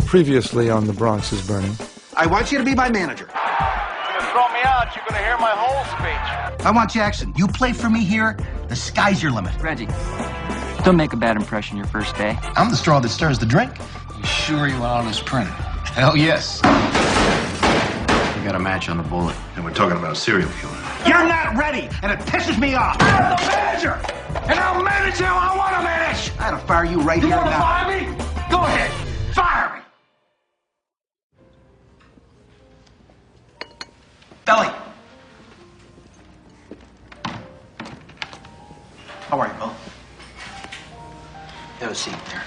Previously on The Bronx is Burning. I want you to be my manager. You're gonna throw me out, you're gonna hear my whole speech. I want Jackson. You play for me here, the sky's your limit. Reggie, don't make a bad impression your first day. I'm the straw that stirs the drink. You sure you want all this printed? Hell yes. We got a match on the bullet, and we're talking about a serial killer. You're not ready, and it pisses me off. I'm the manager, and I'll manage how I want to manage. I gotta fire you right You here want to now. fire me? Go ahead, fire me. Belly. How are you, Bill? Have a seat there.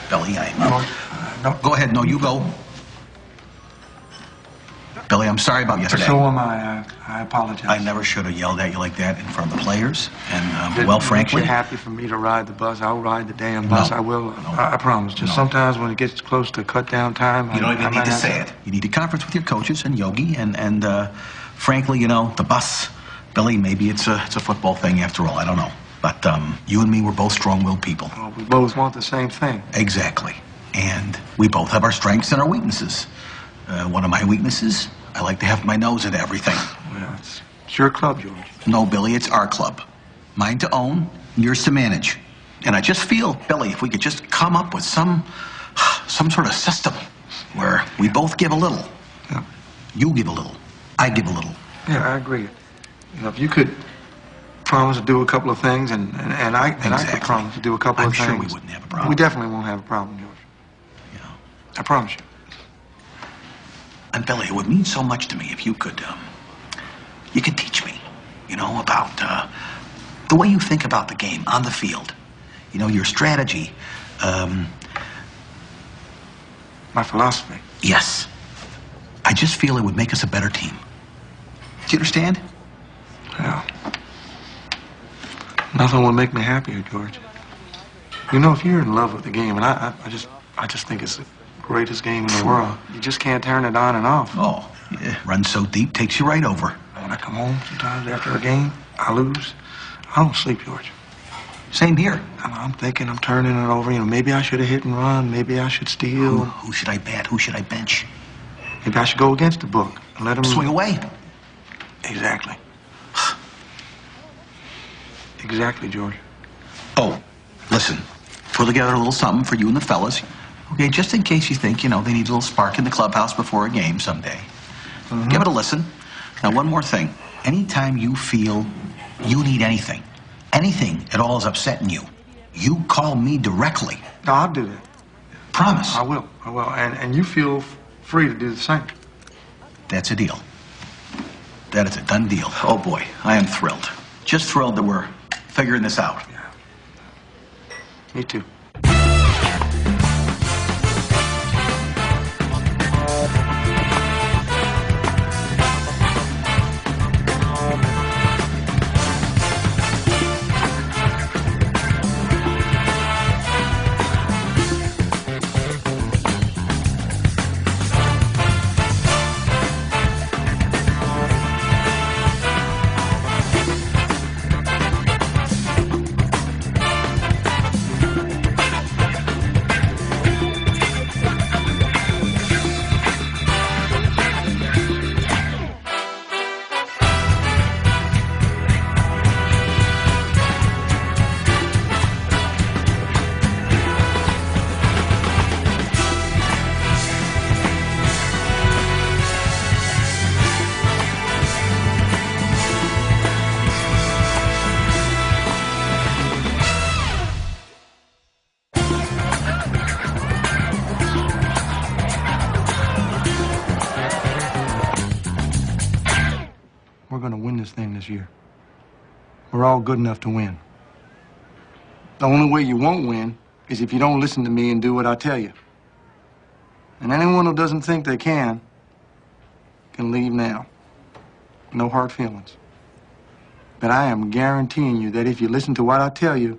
Billy, no, go ahead. No, you go. Billy, I'm sorry about yesterday. So am I. I apologize. I never should have yelled at you like that in front of the players. And, If well, it frankly... makes you happy for me to ride the bus, I'll ride the damn bus. No. I will. No. I promise. Just sometimes when it gets close to cut down time... You don't even need to say it. You need to conference with your coaches and Yogi, and frankly, you know, the bus, Billy, maybe it's a football thing after all. I don't know. But you and me, we're both strong-willed people. Well, we both want the same thing. Exactly. And we both have our strengths and our weaknesses. One of my weaknesses, I like to have my nose into everything. Well, it's your club, George. No, Billy, it's our club. Mine to own, yours to manage. And I just feel, Billy, if we could just come up with some sort of system where we both give a little. Yeah. You give a little. I give a little. Yeah, I agree. You know, if you could promise to do a couple of things, and I could promise to do a couple of things. I'm sure we wouldn't have a problem. We definitely won't have a problem, George. You know. I promise you. And Billy, it would mean so much to me if you could teach me, you know, about the way you think about the game on the field. You know, your strategy. My philosophy. Yes. I just feel it would make us a better team. Do you understand? Yeah. Nothing will make me happier, George. You know, if you're in love with the game, and I just think it's the greatest game in the world, you just can't turn it on and off. Oh, yeah. Runs so deep, takes you right over. When I come home sometimes after a game, I lose. I don't sleep, George. Same here. I'm thinking, I'm turning it over. You know, maybe I should have hit and run. Maybe I should steal. Who should I bat? Who should I bench? Maybe I should go against the book and let him swing away. Exactly. Exactly, George. Oh, listen. Put together a little something for you and the fellas. Okay, just in case you think, you know, they need a little spark in the clubhouse before a game someday. Mm-hmm. Give it a listen. Now, one more thing. Anytime you feel you need anything at all is upsetting you, you call me directly. No, I'll do that. Promise. I will. And you feel free to do the same. That's a deal. That is a done deal. Oh, boy, I am thrilled. Just thrilled that we're figuring this out. Yeah. Me too. We're going to win this thing this year. We're all good enough to win. The only way you won't win is if you don't listen to me and do what I tell you. And anyone who doesn't think they can leave now. No hard feelings. But I am guaranteeing you that if you listen to what I tell you,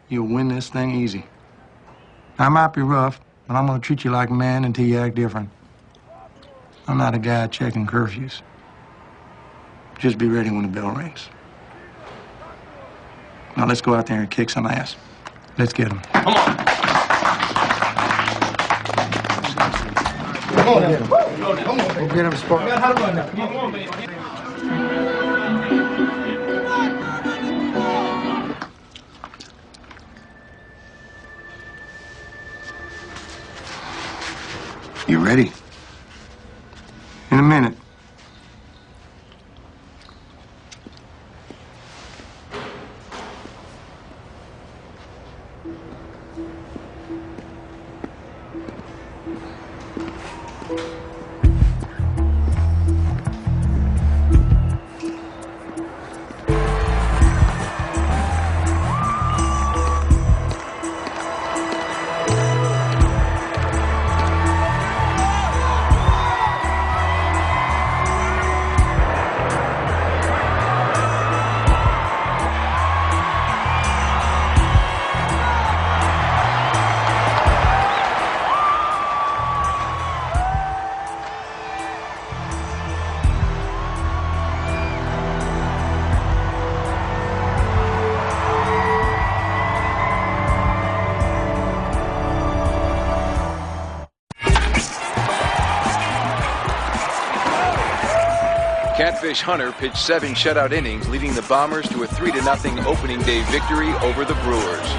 you'll win this thing easy. I might be rough, but I'm going to treat you like a man until you act different. I'm not a guy checking curfews. Just be ready when the bell rings. Now let's go out there and kick some ass. Let's get them. Come on. Come on, man. Come on, Go get him, Spark. Come on, baby. You ready? In a minute. Catfish Hunter pitched 7 shutout innings, leading the Bombers to a 3-0 opening day victory over the Brewers.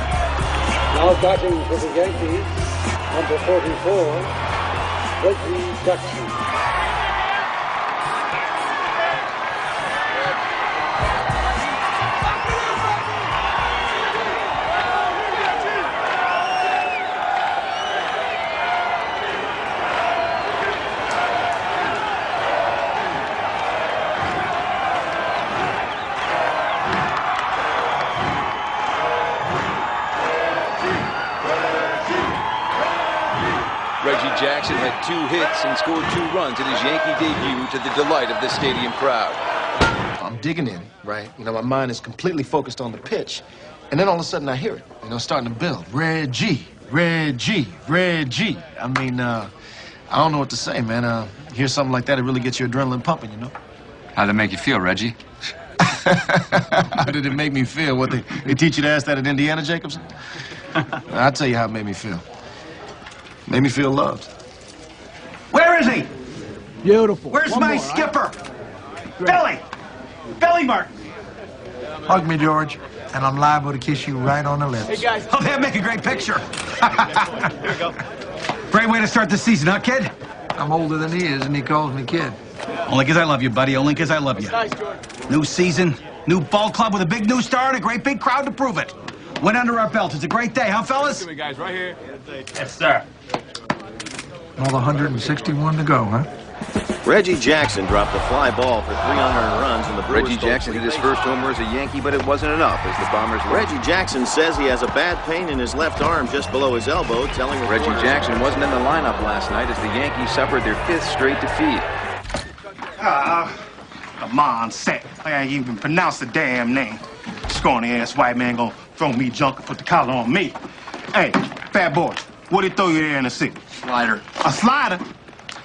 Now batting for the Yankees, number 44, Reggie Jackson. Reggie Jackson had 2 hits and scored 2 runs in his Yankee debut to the delight of the stadium crowd. I'm digging in, right? You know, my mind is completely focused on the pitch. And then all of a sudden I hear it, you know, starting to build. Reggie, Reggie, Reggie. I mean, I don't know what to say, man. Hear something like that, it really gets your adrenaline pumping, you know? How'd it make you feel, Reggie? How did it make me feel? What, they teach you to ask that at Indiana, Jacobson? I'll tell you how it made me feel. Made me feel loved. Where is he? Beautiful. Where's my skipper? Billy! Billy Martin! Hug me, George, and I'm liable to kiss you right on the lips. Hey, guys. Oh, that'd make a great picture. Here we go. Great way to start the season, huh, kid? I'm older than he is, and he calls me kid. Only 'cause I love you, buddy. Only 'cause I love you. Nice, George. New season, new ball club with a big new star and a great big crowd to prove it. Went under our belt. It's a great day, huh, fellas? guys, right here. Yes, sir. Another 161 to go, huh? Reggie Jackson dropped a fly ball for 3 unearned runs in the Brewers. Reggie Jackson hit his first homer as a Yankee, but it wasn't enough as the Bombers led. Reggie Jackson says he has a bad pain in his left arm just below his elbow, telling Reggie reporters. Jackson wasn't in the lineup last night as the Yankees suffered their 5th straight defeat. Come on, set. I ain't even pronounce the damn name. Scrawny-ass white man gonna throw me junk and put the collar on me. Hey, fat boy, what'd he throw you there in the city? Slider. A slider?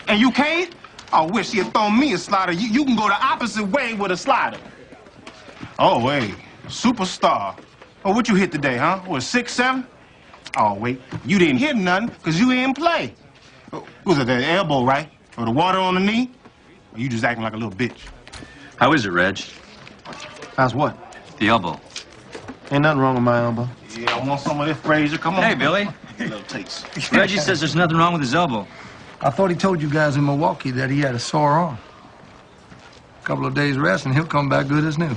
And you can't? I wish he had thrown me a slider. You can go the opposite way with a slider. Oh, wait. Superstar. Oh, what you hit today, huh? What, 6, 7? Oh, wait. You didn't hit nothing because you didn't play. Was it the elbow, right? Or the water on the knee? Or you just acting like a little bitch? How is it, Reg? How's what? The elbow. Ain't nothing wrong with my elbow. Yeah, I want some of this, Frazier. Come on. Hey, Billy. Little taste. Reggie says there's nothing wrong with his elbow. I thought he told you guys in Milwaukee that he had a sore arm. A couple of days rest, and he'll come back good as new.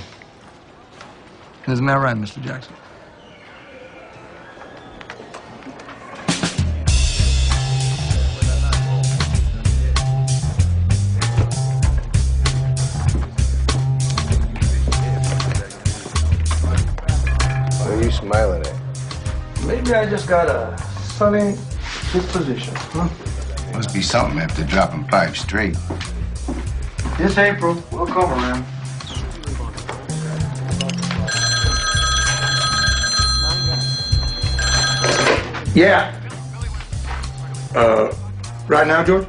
Isn't that right, Mr. Jackson? What are you smiling at? Maybe I just got a sunny disposition, huh? Must be something after dropping 5 straight. This April, we'll come around. Yeah. Right now, George?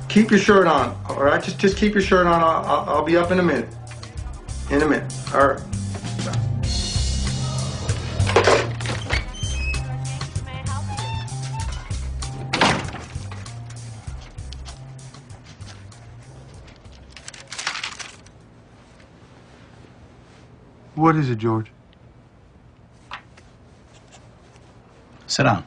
Keep your shirt on, all right? Just keep your shirt on. I'll be up in a minute. In a minute. All right. What is it, George? Sit down.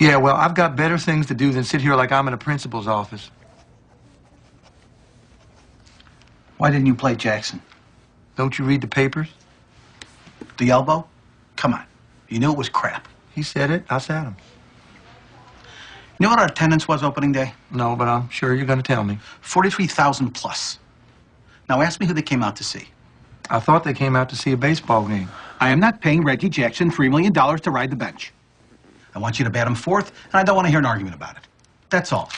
Yeah, well, I've got better things to do than sit here like I'm in a principal's office. Why didn't you play Jackson? Don't you read the papers? The elbow? Come on. You knew it was crap. He said it. I sat him. You know what our attendance was opening day? No, but I'm sure you're going to tell me. 43,000 plus. Now ask me who they came out to see. I thought they came out to see a baseball game. I am not paying Reggie Jackson $3 million to ride the bench. I want you to bat him fourth, and I don't want to hear an argument about it. That's all.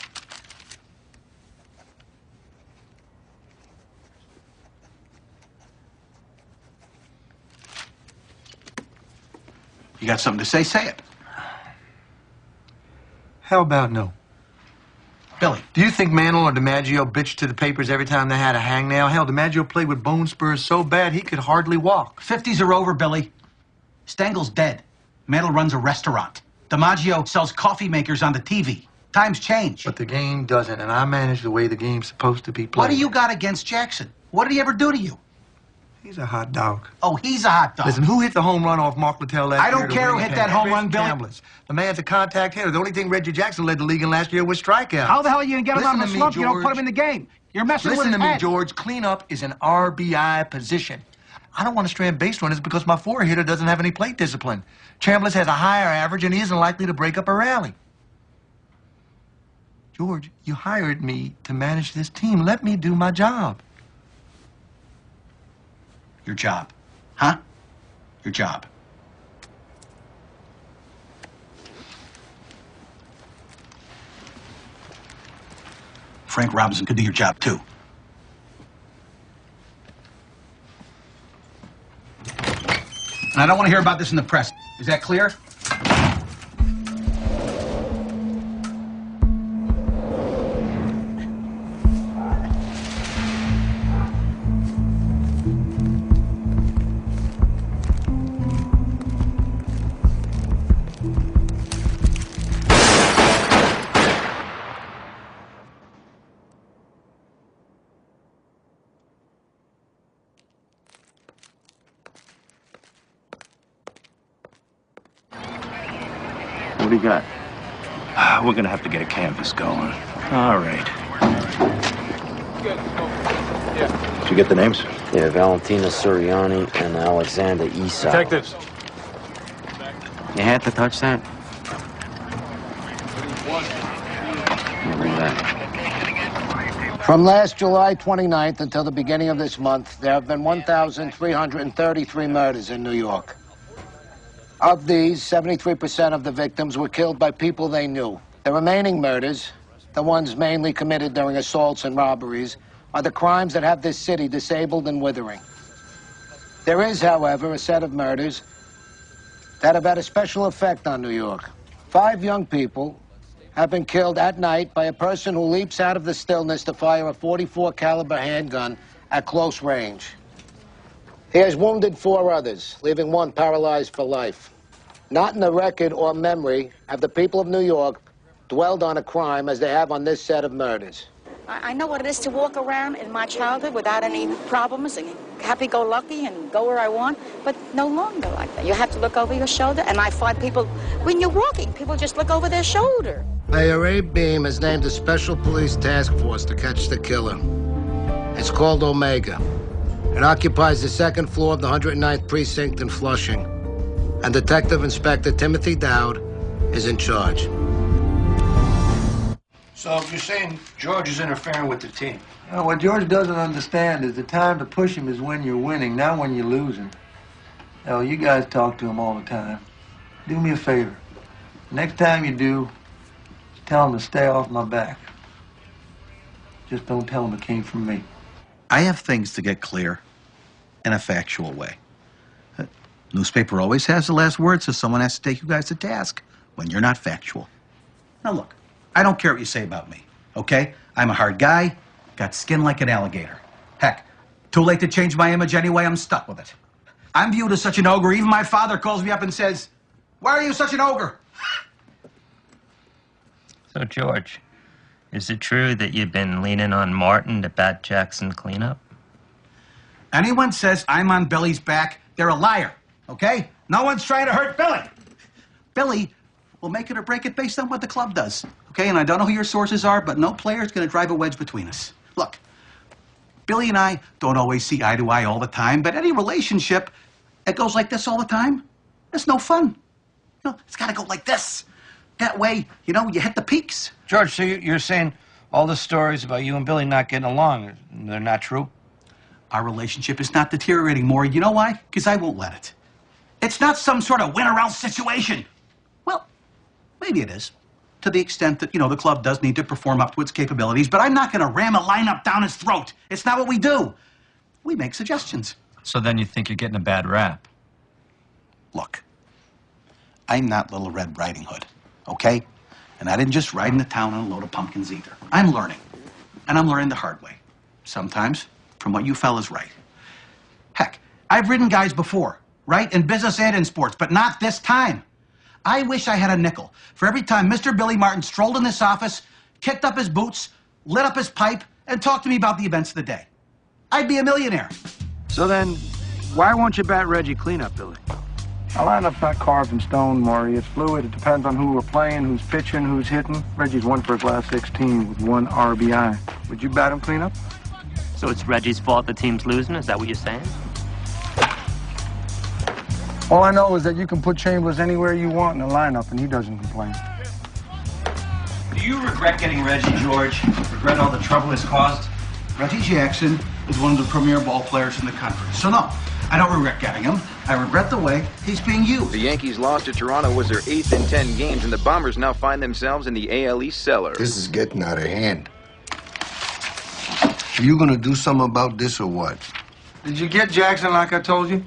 You got something to say? Say it. How about no? Billy. Do you think Mantle or DiMaggio bitched to the papers every time they had a hangnail? Hell, DiMaggio played with bone spurs so bad he could hardly walk. 50s are over, Billy. Stengel's dead. Mantle runs a restaurant. DiMaggio sells coffee makers on the TV. Times change. But the game doesn't, and I manage the way the game's supposed to be played. What do you got against Jackson? What did he ever do to you? He's a hot dog. Oh, he's a hot dog. Listen, who hit the home run off Mark Littell last year? I don't care who hit that home run, Billy. Chambliss. The man's a contact hitter. The only thing Reggie Jackson led the league in last year was strikeouts. How the hell are you going to get him out of the slump? George. You don't put him in the game. You're messing with his Listen to me, head. George. Cleanup is an RBI position. I don't want to strand base runners because my four-hitter doesn't have any plate discipline. Chambliss has a higher average, and he isn't likely to break up a rally. George, you hired me to manage this team. Let me do my job. Your job. Huh? Your job. Frank Robinson could do your job, too. And I don't want to hear about this in the press. Is that clear? What do you got? We're gonna have to get a canvas going. All right. Did you get the names? Yeah, Valentina Suriani and Alexander Esau. Detectives. You had to touch that? From last July 29th until the beginning of this month, there have been 1,333 murders in New York. Of these, 73% of the victims were killed by people they knew. The remaining murders, the ones mainly committed during assaults and robberies, are the crimes that have this city disabled and withering. There is, however, a set of murders that have had a special effect on New York. 5 young people have been killed at night by a person who leaps out of the stillness to fire a .44 caliber handgun at close range. He has wounded 4 others, leaving 1 paralyzed for life. Not in the record or memory have the people of New York dwelled on a crime as they have on this set of murders. I know what it is to walk around in my childhood without any problems and happy-go-lucky and go where I want, but no longer like that. You have to look over your shoulder, and I find people, when you're walking, people just look over their shoulder. Mayor Abe Beam has named a special police task force to catch the killer. It's called Omega. It occupies the 2nd floor of the 109th Precinct in Flushing. And Detective Inspector Timothy Dowd is in charge. So you're saying George is interfering with the team? Well, what George doesn't understand is the time to push him is when you're winning, not when you're losing. Hell, you guys talk to him all the time. Do me a favor. Next time you do, tell him to stay off my back. Just don't tell him it came from me. I have things to get clear in a factual way. Newspaper always has the last word, so someone has to take you guys to task when you're not factual. Now look, I don't care what you say about me, okay? I'm a hard guy, got skin like an alligator. Heck, too late to change my image anyway, I'm stuck with it. I'm viewed as such an ogre. Even my father calls me up and says, "Why are you such an ogre?" So, George, is it true that you've been leaning on Martin to bat Jackson cleanup? Anyone says I'm on Billy's back, they're a liar, okay? No one's trying to hurt Billy. Billy will make it or break it based on what the club does, okay? And I don't know who your sources are, but no player's going to drive a wedge between us. Look, Billy and I don't always see eye to eye all the time, but any relationship that goes like this all the time, it's no fun. You know, it's got to go like this. That way, you know, you hit the peaks. George, so you're saying all the stories about you and Billy not getting along, they're not true? Our relationship is not deteriorating more. You know why? Because I won't let it. It's not some sort of win or else situation. Well, maybe it is, to the extent that, you know, the club does need to perform up to its capabilities, but I'm not going to ram a lineup down his throat. It's not what we do. We make suggestions. So then you think you're getting a bad rap? Look, I'm not Little Red Riding Hood, okay? And I didn't just ride into town on a load of pumpkins either. I'm learning, and I'm learning the hard way. Sometimes from what you fellas write. Heck, I've ridden guys before, right? In business and in sports, but not this time. I wish I had a nickel for every time Mr. Billy Martin strolled in this office, kicked up his boots, lit up his pipe, and talked to me about the events of the day. I'd be a millionaire. So then, why won't you bat Reggie cleanup, Billy? Our lineup's not carved in stone, Maury. It's fluid. It depends on who we're playing, who's pitching, who's hitting. Reggie's won for his last 16 with 1 RBI. Would you bat him cleanup? So it's Reggie's fault the team's losing? Is that what you're saying? All I know is that you can put Chambers anywhere you want in the lineup, and he doesn't complain. Do you regret getting Reggie, George? Regret all the trouble it's caused? Reggie Jackson is one of the premier ball players in the country. So no, I don't regret getting him. I regret the way he's being used. The Yankees' loss to Toronto was their 8th in 10 games, and the Bombers now find themselves in the AL East cellar. This is getting out of hand. Are you gonna do something about this or what? Did you get Jackson like I told you?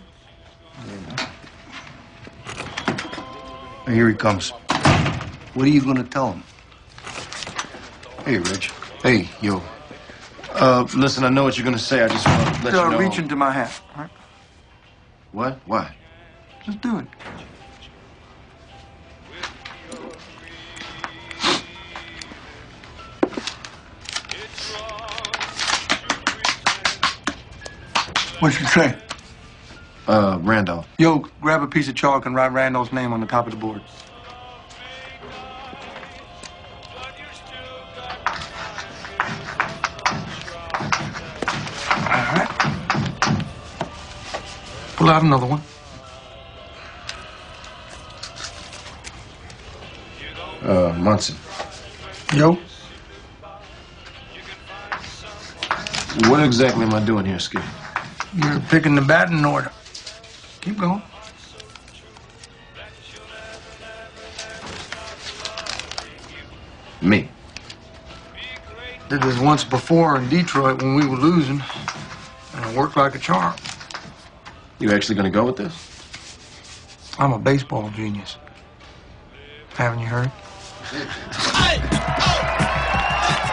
Here he comes. What are you gonna tell him? Hey, Rich. Hey, yo. Listen, I know what you're gonna say. I just want to let you know. Reach into my hat, all right? What? Why? Just do it. What's your say? Randolph. Yo, grab a piece of chalk and write Randolph's name on the top of the board. All right. Pull out another one. Munson. Yo. What exactly am I doing here, Skip? You're picking the batting order. Keep going. Me. Did this once before in Detroit when we were losing, and it worked like a charm. You actually gonna go with this? I'm a baseball genius. Haven't you heard?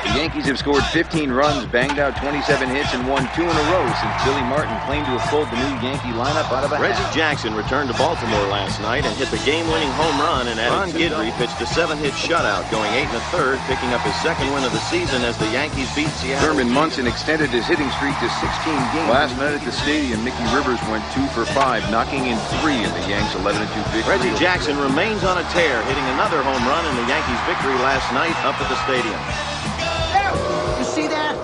The Yankees have scored 15 runs, banged out 27 hits, and won 2 in a row since Billy Martin claimed to have pulled the new Yankee lineup out of a Reggie hat. Jackson returned to Baltimore last night and hit the game-winning home run, and Ron Guidry pitched a 7-hit shutout, going 8 1/3, picking up his 2nd win of the season as the Yankees beat Seattle. Thurman Munson extended his hitting streak to 16 games. Last night at the stadium, Mickey Rivers went 2 for 5, knocking in 3 in the Yanks' 11-2 victory. Reggie Jackson remains on a tear, hitting another home run in the Yankees' victory last night up at the stadium. You see that?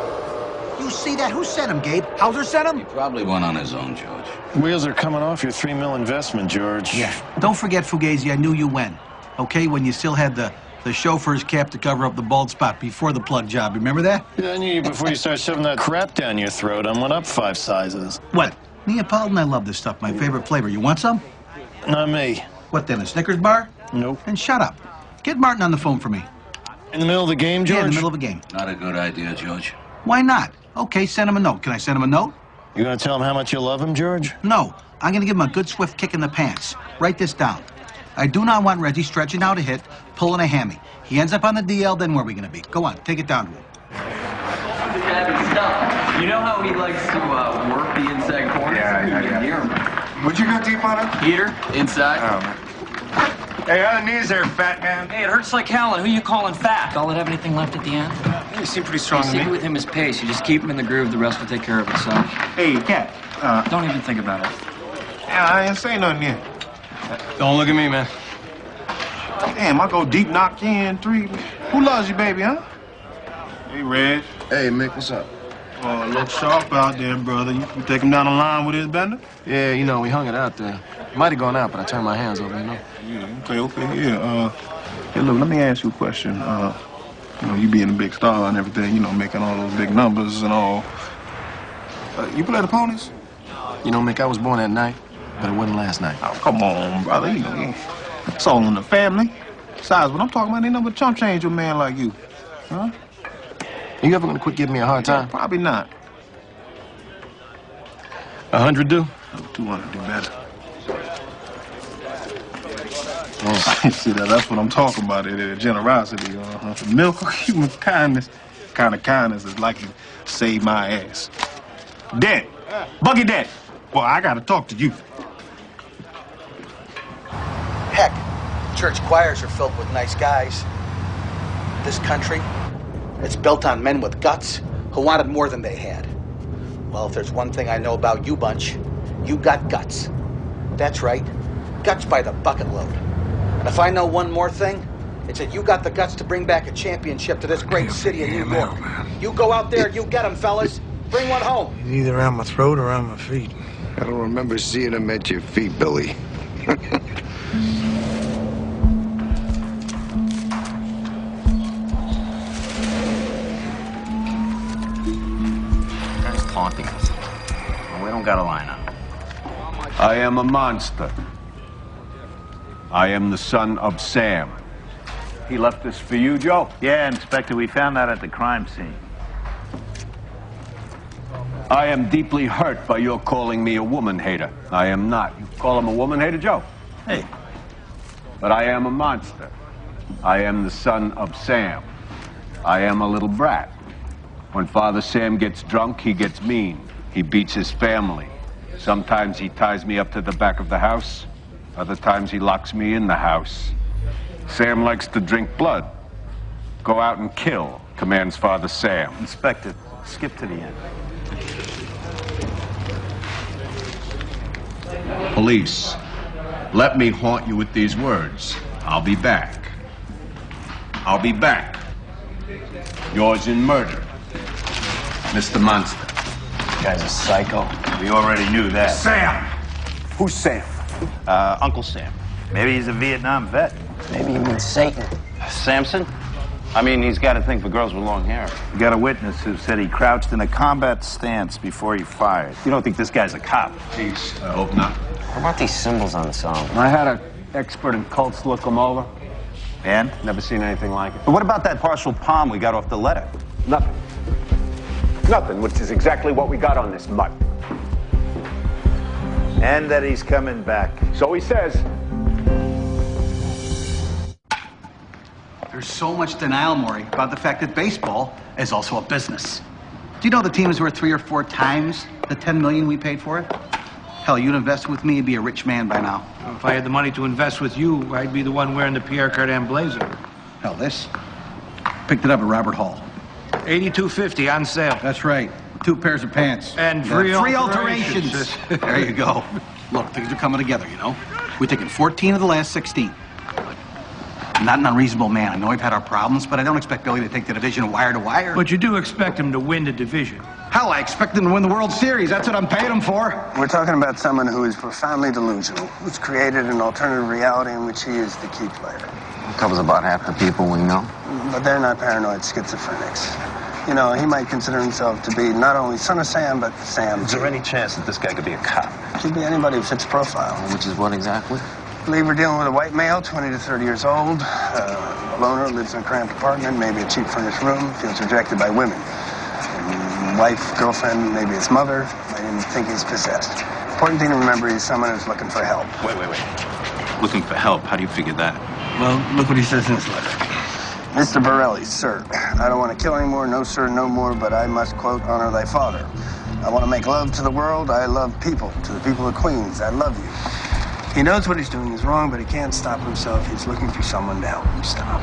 You see that? Who sent him, Gabe? Hauser sent him? He probably went on his own, George. Wheels are coming off your $3 million investment, George. Yeah. Don't forget, Fugazi, I knew you when. Okay, when you still had the chauffeur's cap to cover up the bald spot before the plug job. Remember that? Yeah, I knew you before you started shoving that crap down your throat. I went up 5 sizes. What? Neapolitan, I love this stuff. My favorite flavor. You want some? Not me. What then, a Snickers bar? Nope. Then shut up. Get Martin on the phone for me. In the middle of the game, George? Yeah, in the middle of a game. Not a good idea, George. Why not? Okay, send him a note. Can I send him a note? You gonna tell him how much you love him, George? No. I'm gonna give him a good swift kick in the pants. Write this down. I do not want Reggie stretching out a hit, pulling a hammy. He ends up on the DL, then where are we gonna be? Go on, take it down to him. You know how he likes to work the inside corner? Yeah, you can hear him. Would you go deep on it? Heater, inside. Oh, man. Hey, how the knees there, fat man? Hey, it hurts like hell, and who you calling fat? All it have anything left at the end? Yeah, you seem pretty strong You to see me. with him his pace. You just keep him in the groove, the rest will take care of itself. Hey, cat. Don't even think about it. Yeah, I ain't say nothing yet. Don't look at me, man. Damn, I go deep, knock you in 3. Who loves you, baby, huh? Hey, Reg. Hey, Mick, what's up? Oh, look sharp out there, brother. You take him down the line with his bender? Yeah, you know, we hung it out there. Might have gone out, but I turned my hands over, you know? Yeah, okay, yeah. Hey, look, let me ask you a question. You know, you being a big star and everything, you know, making all those big numbers and all. You play the ponies? You know, Mick, I was born at night, but it wasn't last night. Oh, come on, brother. You know, it's all in the family. Besides, what I'm talking about ain't nothing but chump change with a man like you. Huh? Are you ever gonna quit giving me a hard time? Probably not. 100 do? 200 do better. Oh. See, that's what I'm talking about, generosity. The milk of human kindness, kind of kindness is likely to save my ass. Dad, Buggy Dad, well, I gotta talk to you. Heck, church choirs are filled with nice guys. This country, it's built on men with guts who wanted more than they had. Well, if there's one thing I know about you bunch, you got guts. That's right, guts by the bucket load. And if I know one more thing, it's that you got the guts to bring back a championship to this great city of New York. You go out there, you get them, fellas. Bring one home. He's either around my throat or around my feet. I don't remember seeing him at your feet, Billy. Guy's taunting us. We don't got a lineup. I am a monster. I am the son of Sam. He left this for you, Joe? Yeah, Inspector, we found that at the crime scene. I am deeply hurt by your calling me a woman hater. I am not. You call him a woman hater, Joe? Hey. But I am a monster. I am the son of Sam. I am a little brat. When Father Sam gets drunk, he gets mean. He beats his family. Sometimes he ties me up to the back of the house. Other times he locks me in the house. Sam likes to drink blood. Go out and kill, commands Father Sam. Inspector, skip to the end. Police, let me haunt you with these words. I'll be back. I'll be back. Yours in murder, Mr. Monster. You guy's a psycho. We already knew that. Sam! Who's Sam? Uncle Sam. Maybe he's a Vietnam vet. Maybe you mean Satan. Samson? I mean, he's got a thing for girls with long hair. We got a witness who said he crouched in a combat stance before he fired. You don't think this guy's a cop? Jeez, I hope not. What about these symbols on this album? I had an expert in cults look them over. And? Never seen anything like it. But what about that partial palm we got off the letter? Nothing. Nothing, which is exactly what we got on this mutt. And that he's coming back. So he says. There's so much denial, Maury, about the fact that baseball is also a business. Do you know the team is worth 3 or 4 times the $10 million we paid for it? Hell, you'd invest with me, you'd be a rich man by now. If I had the money to invest with you, I'd be the one wearing the Pierre Cardin blazer. Hell, this? Picked it up at Robert Hall. $82.50 on sale. That's right. 2 pairs of pants. And free free alterations. There you go. Look, things are coming together, you know? We've taken 14 of the last 16. I'm not an unreasonable man. I know we've had our problems, but I don't expect Billy to take the division wire to wire. But you do expect him to win the division. Hell, I expect him to win the World Series. That's what I'm paying him for. We're talking about someone who is profoundly delusional, who's created an alternative reality in which he is the key player. It covers about half the people we know. But they're not paranoid schizophrenics. You know, he might consider himself to be not only son of Sam, but Sam. Is there any chance that this guy could be a cop? Could be anybody who fits profile. Which is what exactly? I believe we're dealing with a white male, 20 to 30 years old, a loner, lives in a cramped apartment, maybe a cheap furnished room, feels rejected by women. Wife, girlfriend, maybe his mother, might even think he's possessed. Important thing to remember, he's someone who's looking for help. Wait. Looking for help? How do you figure that? Well, look what he says in his letter. Mr. Borelli, sir, I don't want to kill anymore, no sir, no more, but I must, quote, honor thy father. I want to make love to the world. I love people. To the people of Queens, I love you. He knows what he's doing is wrong, but he can't stop himself. He's looking for someone to help him stop.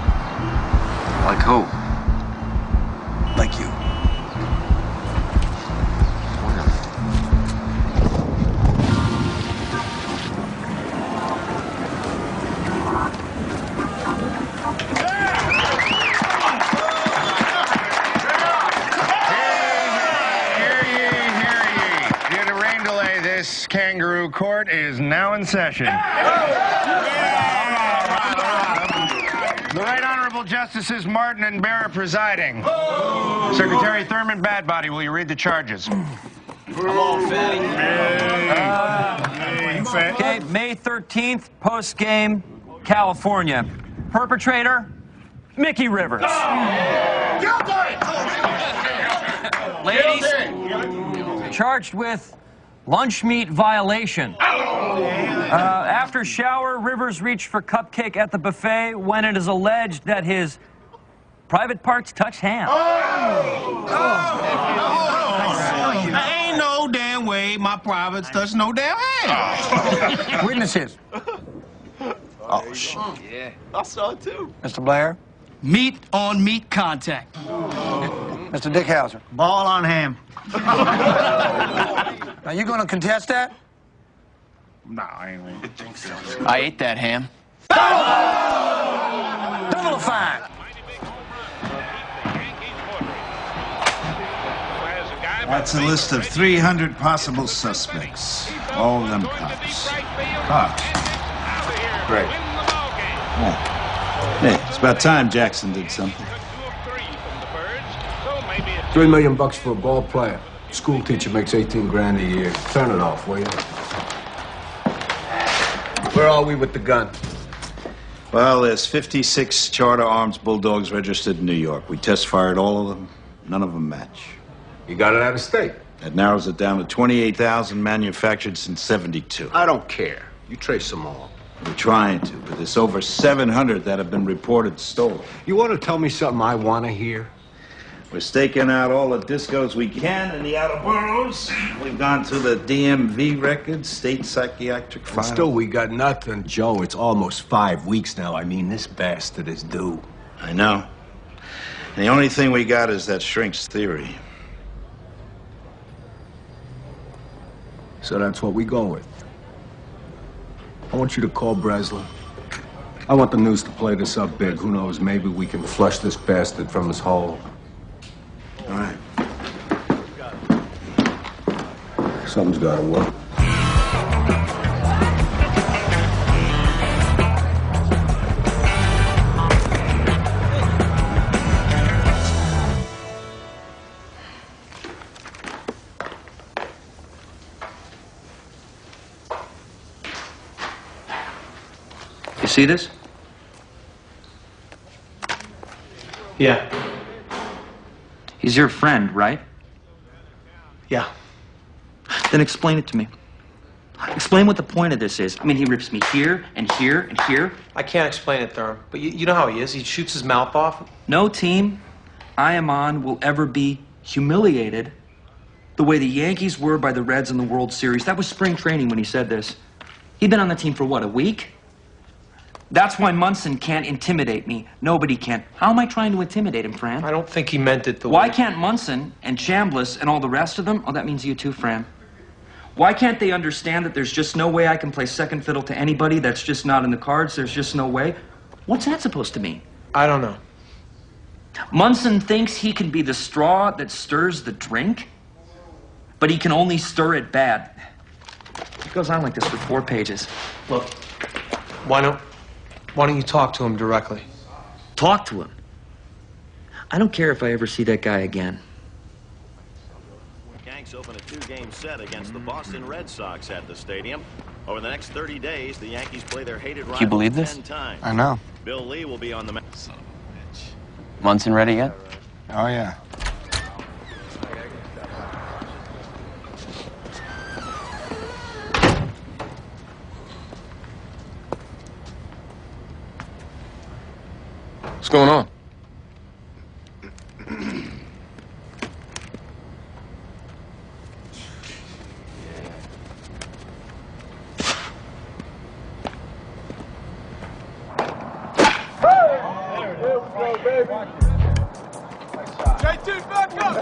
Like who? Like you. This kangaroo court is now in session. The Right Honorable Justices Martin and Barra presiding. Secretary Thurman Badbody, will you read the charges? Come on, Fatty. Okay, May 13th, post-game, California. Perpetrator, Mickey Rivers. Ladies, charged with lunch meat violation. After shower, Rivers reached for cupcake at the buffet when it is alleged that his private parts touched ham. Ain't no damn way my privates touch no damn ham. Witnesses. Oh, shit. Yeah, I saw it too. Mr. Blair. Meat on meat contact. Mr. Dickhauser. Ball on ham. Are you going to contest that? No, I ain't really think so. I ate that ham. Double the fine. That's a list of 300 possible suspects. All of them cops. Cops. Great. Yeah. Hey, it's about time Jackson did something. $3 million for a ball player. School teacher makes 18 grand a year. Turn it off, will you? Where are we with the gun? Well, there's 56 Charter Arms Bulldogs registered in New York. We test fired all of them. None of them match. You got it out of state. That narrows it down to 28,000 manufactured since '72. I don't care. You trace them all. We're trying to, but there's over 700 that have been reported stolen. You want to tell me something I want to hear? We're staking out all the discos we can in the outer boroughs. We've gone through the DMV records, state psychiatric And file. still, we got nothing. Joe, it's almost 5 weeks now. I mean, this bastard is due. I know. And the only thing we got is that shrink's theory. So that's what we go with. I want you to call Breslin. I want the news to play this up big. Who knows, maybe we can flush this bastard from his hole. All right. Something's got to work. You see this? Yeah. He's your friend, right? Yeah. Then explain it to me. Explain what the point of this is. I mean, he rips me here and here and here. I can't explain it, Thurm, but you know how he is. He shoots his mouth off. No team I am on will ever be humiliated the way the Yankees were by the Reds in the World Series. That was spring training when he said this. He'd been on the team for, what, a week? That's why Munson can't intimidate me. Nobody can. How am I trying to intimidate him, Fran? I don't think he meant it the way... Why can't Munson and Chambliss and all the rest of them? Oh, that means you too, Fran. Why can't they understand that there's just no way I can play second fiddle to anybody? That's just not in the cards. There's just no way. What's that supposed to mean? I don't know. Munson thinks he can be the straw that stirs the drink, but he can only stir it bad. It goes on like this for 4 pages. Look, why don't you talk to him directly? Talk to him? I don't care if I ever see that guy again. Yanks open a 2-game set against the Boston Red Sox at the stadium. Over the next 30 days, the Yankees play their hated rivals you believe this? 10 times. I know. Bill Lee will be on the mound. Munson ready yet? Oh, yeah. What's going on? JT, back up!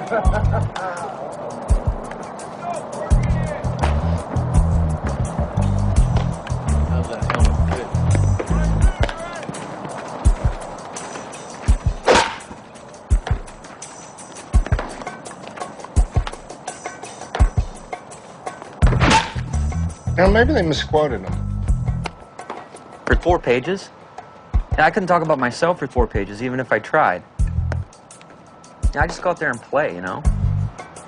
Now, maybe they misquoted him. For 4 pages? Yeah, I couldn't talk about myself for 4 pages, even if I tried. Yeah, I just go out there and play, you know?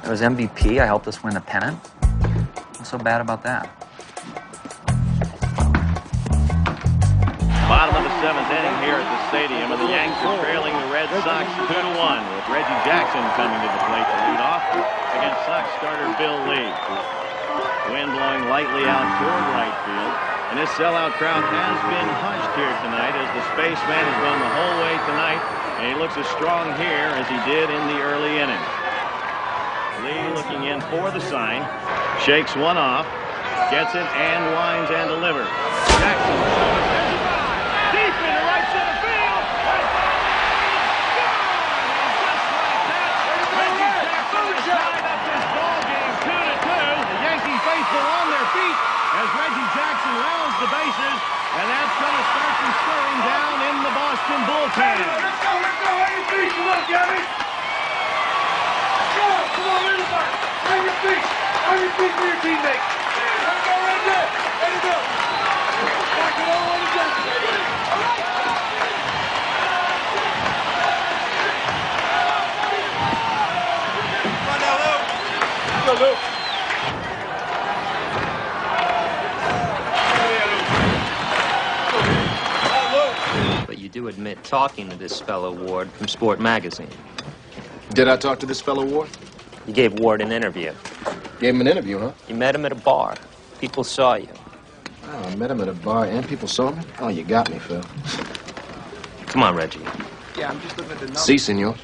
I was MVP. I helped us win the pennant. What's so bad about that? Bottom of the 7th inning here at the stadium, and the Yanks are trailing the Red Sox 2-1 with Reggie Jackson coming to the plate to lead off against Sox starter Bill Lee. Wind blowing lightly out toward right field, and this sellout crowd has been hushed here tonight as the spaceman has gone the whole way tonight, and he looks as strong here as he did in the early innings. Lee looking in for the sign, shakes one off, gets it and winds and delivers. Jackson deep into right center field. Reggie Jackson has tied up this ball game 2-2. The Yankee faithful on their feet as Reggie Jackson rounds the bases, and that's going to start some stirring down in the Boston bullpen. Let's go, on your feet, come on, Gabby. Come on, everybody, on your feet for your teammates. Let's go, right there, ready to go. Back it all on the Jackson. Come on now, Luke. Go, Luke. But you do admit talking to this fellow Ward from Sport Magazine. Did I talk to this fellow, Ward? You gave Ward an interview. Gave him an interview, huh? You met him at a bar. People saw you. Oh, I met him at a bar and people saw me? Oh, you got me, Phil. Come on, Reggie. Yeah, I'm just looking at the numbers. Si, senor.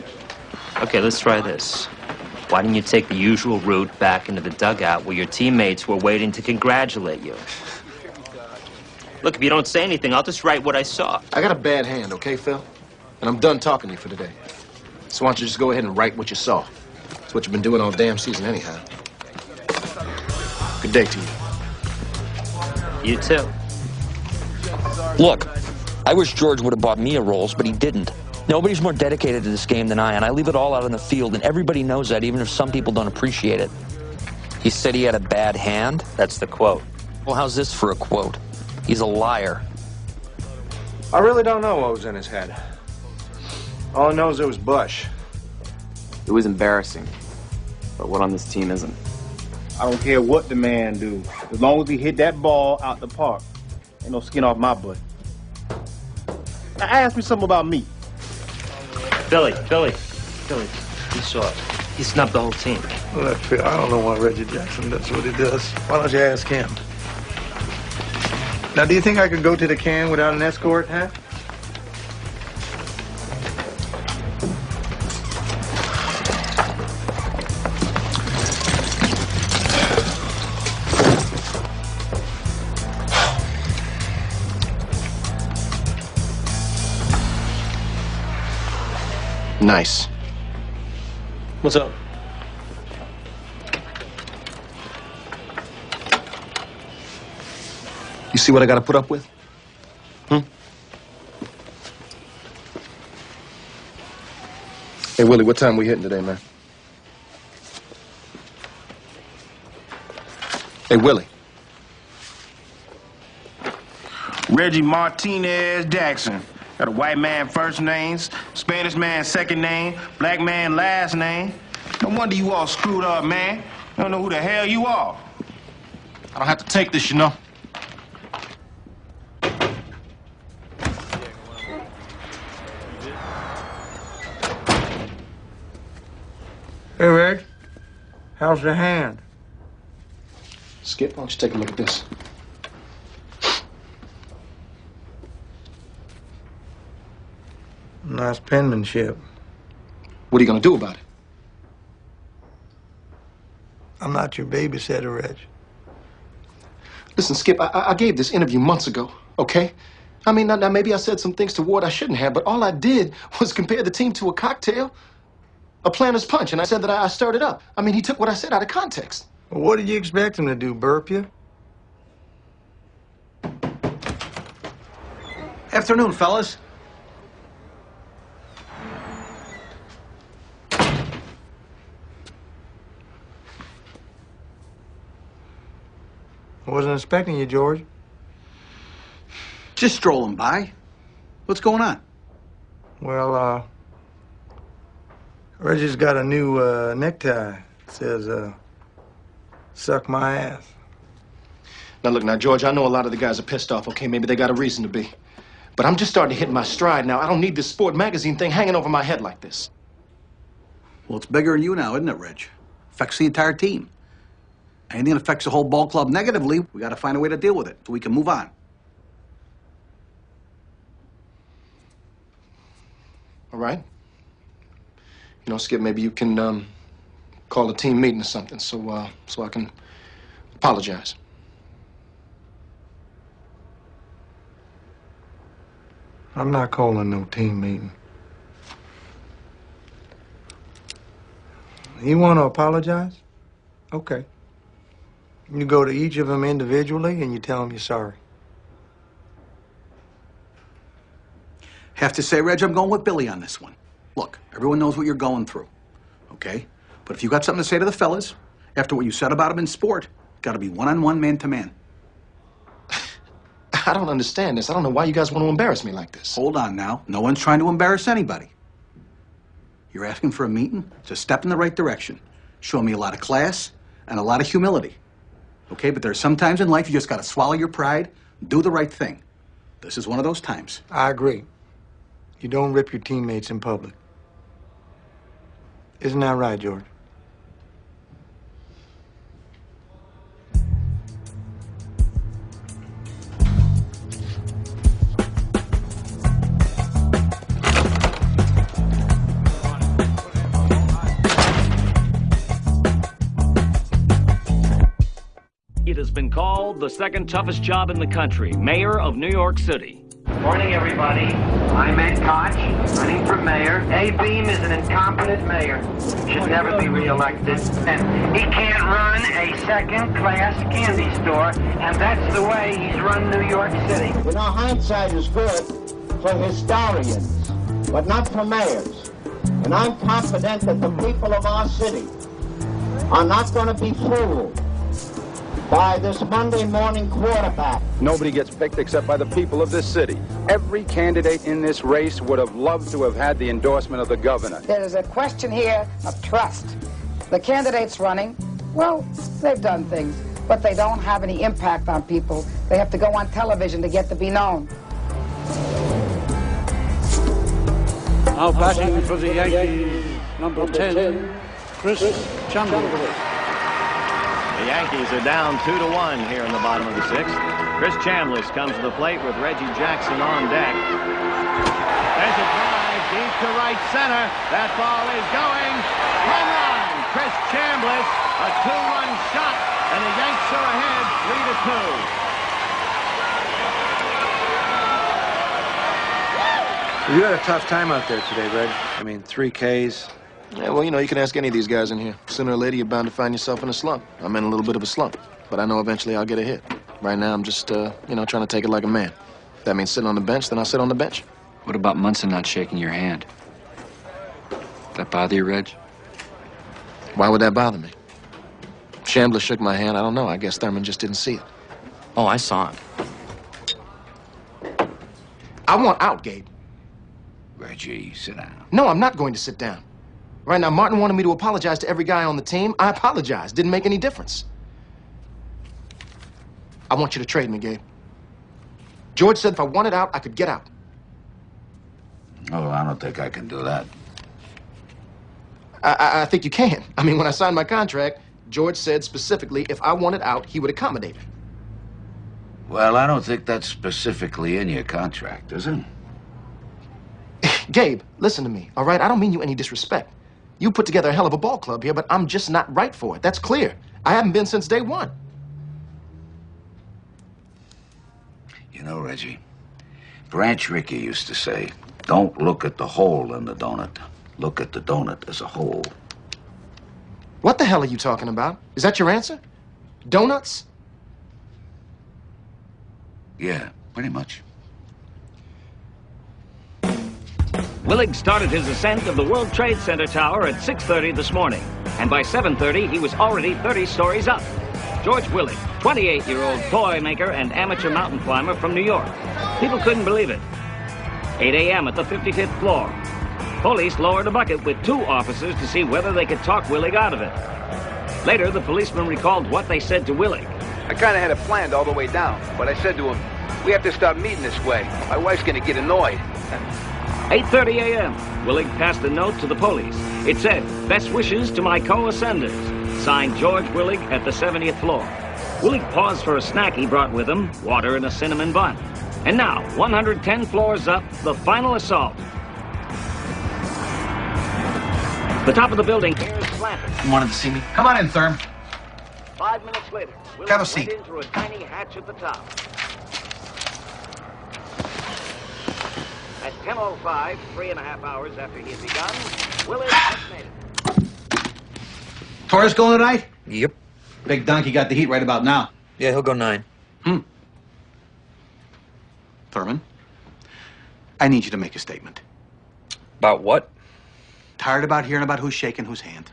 Okay, let's try this. Why didn't you take the usual route back into the dugout where your teammates were waiting to congratulate you? Look, if you don't say anything, I'll just write what I saw. I got a bad hand, okay, Phil? And I'm done talking to you for today. So why don't you just go ahead and write what you saw? It's what you've been doing all damn season anyhow. Good day to you. You too. Look, I wish George would have bought me a Rolls, but he didn't. Nobody's more dedicated to this game than I am. I leave it all out on the field, and everybody knows that, even if some people don't appreciate it. He said he had a bad hand? That's the quote. Well, how's this for a quote? He's a liar. I really don't know what was in his head. All I know is it was Bush. It was embarrassing. But what on this team isn't? I don't care what the man do. As long as he hit that ball out the park, ain't no skin off my butt. Now ask me something about me. Billy. He saw it. He snubbed the whole team. Look, Phil, I don't know why Reggie Jackson does what he does. Why don't you ask him? Now, do you think I could go to the can without an escort, huh? Nice. What's up? You see what I got to put up with? Hey, Willie, what time we hitting today, man? Hey, Willie. Reggie Martinez Jackson. Got a white man first name, Spanish man second name, black man last name. No wonder you all screwed up, man. You don't know who the hell you are. I don't have to take this, you know. Hey, Reg. How's the hand? Skip, why don't you take a look at this? Nice penmanship. What are you going to do about it? I'm not your babysitter, Reg. Listen, Skip, I gave this interview months ago, okay? I mean, now maybe I said some things to Ward I shouldn't have, but all I did was compare the team to a cocktail, a planter's punch, and I said that I stirred it up. I mean, he took what I said out of context. Well, what did you expect him to do, burp you? Afternoon, fellas. I wasn't expecting you, George. Just strolling by. What's going on? Well, Reggie's got a new necktie. It says, suck my ass. Now, look, now, George, I know a lot of the guys are pissed off, okay? Maybe they got a reason to be. But I'm just starting to hit my stride now. I don't need this sport magazine thing hanging over my head like this. Well, it's bigger than you now, isn't it, Reg? Affects the entire team. Anything that affects the whole ball club negatively, we got to find a way to deal with it so we can move on. All right? You know, Skip, maybe you can call a team meeting or something so I can apologize. I'm not calling no team meeting. You want to apologize? Okay. You go to each of them individually and you tell them you're sorry. Have to say, Reg, I'm going with Billy on this one. Look, everyone knows what you're going through, okay? But if you got something to say to the fellas, after what you said about them in sport, got to be one-on-one, man-to-man. I don't understand this. I don't know why you guys want to embarrass me like this. Hold on now. No one's trying to embarrass anybody. You're asking for a meeting? It's a step in the right direction. Show me a lot of class and a lot of humility. Okay, but there's some times in life you just got to swallow your pride, do the right thing. This is one of those times. I agree. You don't rip your teammates in public. Isn't that right, George? It has been called the second toughest job in the country, mayor of New York City. Morning, everybody. I'm Ed Koch, running for mayor. A-Beam is an incompetent mayor. Should never be reelected. And he can't run a second-class candy store, and that's the way he's run New York City. You know, hindsight is good for historians, but not for mayors. And I'm confident that the people of our city are not going to be fooled by this Monday morning quarterback. Nobody gets picked except by the people of this city. Every candidate in this race would have loved to have had the endorsement of the governor. There is a question here of trust. The candidates running, well, they've done things, but they don't have any impact on people. They have to go on television to get to be known. Now batting for the Yankees, number 10, Chris Chandler. The Yankees are down 2-1 here in the bottom of the sixth. Chris Chambliss comes to the plate with Reggie Jackson on deck. There's a drive deep to right center. That ball is going. Home run! Chris Chambliss, a two-run shot, and the Yanks are ahead 3-2. You had a tough time out there today, Reg. I mean, 3 Ks. Yeah, well, you know, you can ask any of these guys in here. Sooner or later, you're bound to find yourself in a slump. I'm in a little bit of a slump, but I know eventually I'll get a hit. Right now, I'm just, you know, trying to take it like a man. If that means sitting on the bench, then I'll sit on the bench. What about Munson not shaking your hand? That bother you, Reg? Why would that bother me? Chambliss shook my hand. I don't know. I guess Thurman just didn't see it. Oh, I saw him. I want out, Gabe. Reggie, sit down. No, I'm not going to sit down. Right now, Martin wanted me to apologize to every guy on the team. I apologized. Didn't make any difference. I want you to trade me, Gabe. George said if I wanted out, I could get out. Oh, I don't think I can do that. I think you can. I mean, when I signed my contract, George said specifically if I wanted out, he would accommodate it. Well, I don't think that's specifically in your contract, is it? Gabe, listen to me, all right? I don't mean you any disrespect. You put together a hell of a ball club here, but I'm just not right for it. That's clear. I haven't been since day one. You know, Reggie, Branch Rickey used to say, don't look at the hole in the donut. Look at the donut as a whole. What the hell are you talking about? Is that your answer? Donuts? Yeah, pretty much. Willig started his ascent of the World Trade Center tower at 6:30 this morning, and by 7:30 he was already 30 stories up. George Willig, 28-year-old toy maker and amateur mountain climber from New York. People couldn't believe it. 8 a.m. at the 55th floor. Police lowered a bucket with 2 officers to see whether they could talk Willig out of it. Later, the policeman recalled what they said to Willig. I kind of had it planned all the way down, but I said to him, we have to stop meeting this way. My wife's going to get annoyed. 8:30 a.m. Willig passed a note to the police. It said, best wishes to my co-ascenders. Signed George Willig at the 70th floor. Willig paused for a snack he brought with him, water and a cinnamon bun. And now, 110 floors up, the final assault. The top of the building is slanted. You wanted to see me? Come on in, Therm. 5 minutes later, Willig Have a seat. went in through a tiny hatch at the top. At 10:05, 3.5 hours after he had begun, Willig just made it. Torres going tonight? Yep. Big Donkey got the heat right about now. Yeah, he'll go 9. Thurman, I need you to make a statement. About what? Tired about hearing about who's shaking whose hand.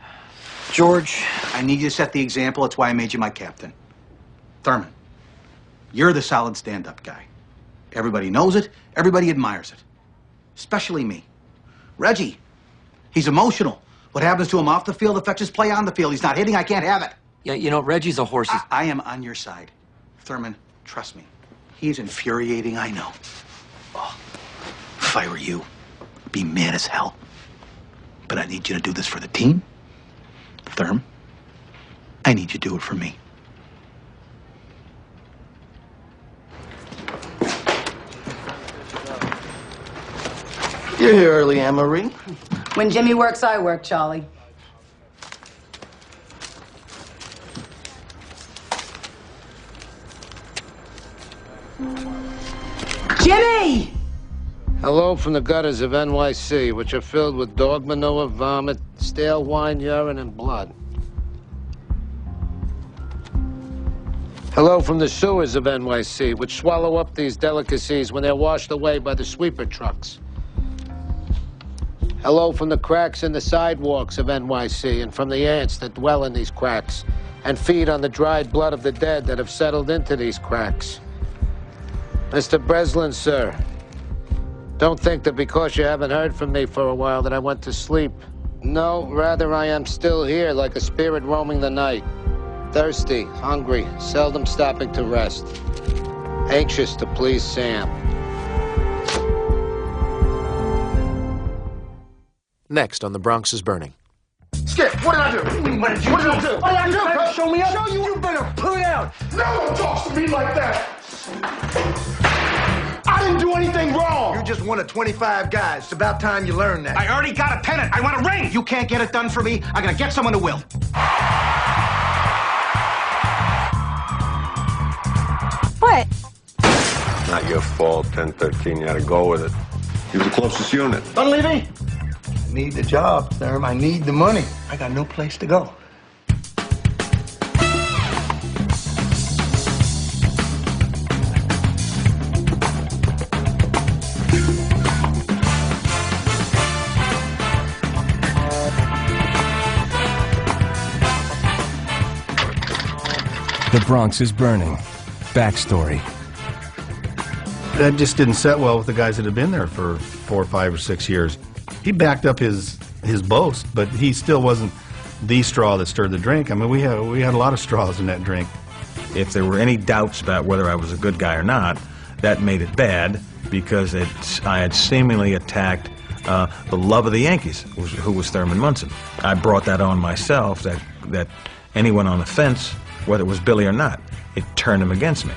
George. I need you to set the example. That's why I made you my captain. Thurman, you're the solid stand-up guy. Everybody knows it. Everybody admires it. Especially me. Reggie, he's emotional. What happens to him off the field affects his play on the field. He's not hitting. I can't have it. Yeah, you know, Reggie's a horse. I am on your side. Thurman, trust me. He's infuriating, I know. Oh, if I were you, I'd be mad as hell. But I need you to do this for the team. Thurm, I need you to do it for me. You're here early, Anne-Marie. When Jimmy works, I work, Charlie. Jimmy! Hello from the gutters of NYC, which are filled with dog manure, vomit, stale wine, urine, and blood. Hello from the sewers of NYC, which swallow up these delicacies when they're washed away by the sweeper trucks. Hello from the cracks in the sidewalks of NYC and from the ants that dwell in these cracks and feed on the dried blood of the dead that have settled into these cracks. Mr. Breslin, sir, don't think that because you haven't heard from me for a while that I went to sleep. No, rather I am still here like a spirit roaming the night. Thirsty, hungry, seldom stopping to rest. Anxious to please Sam. Next on The Bronx is Burning. Skip, what did I do? What did I do? What did I do, bro? Show me up. Show you. You better put it out. No one talks to me like that. I didn't do anything wrong. You're just one of 25 guys. It's about time you learn that. I already got a pennant. I want a ring. You can't get it done for me. I'm gonna get someone who will. What? Not your fault, 10-13. You had to go with it. He was the closest unit. Don't leave me. I need the job, Therm. I need the money. I got no place to go. The Bronx is Burning. Backstory. That just didn't set well with the guys that had been there for 4, 5, or 6 years. He backed up his boast, but he still wasn't the straw that stirred the drink. I mean, we had a lot of straws in that drink. If there were any doubts about whether I was a good guy or not, that made it bad because I had seemingly attacked the love of the Yankees, who was Thurman Munson. I brought that on myself, that anyone on the fence, whether it was Billy or not, it turned him against me.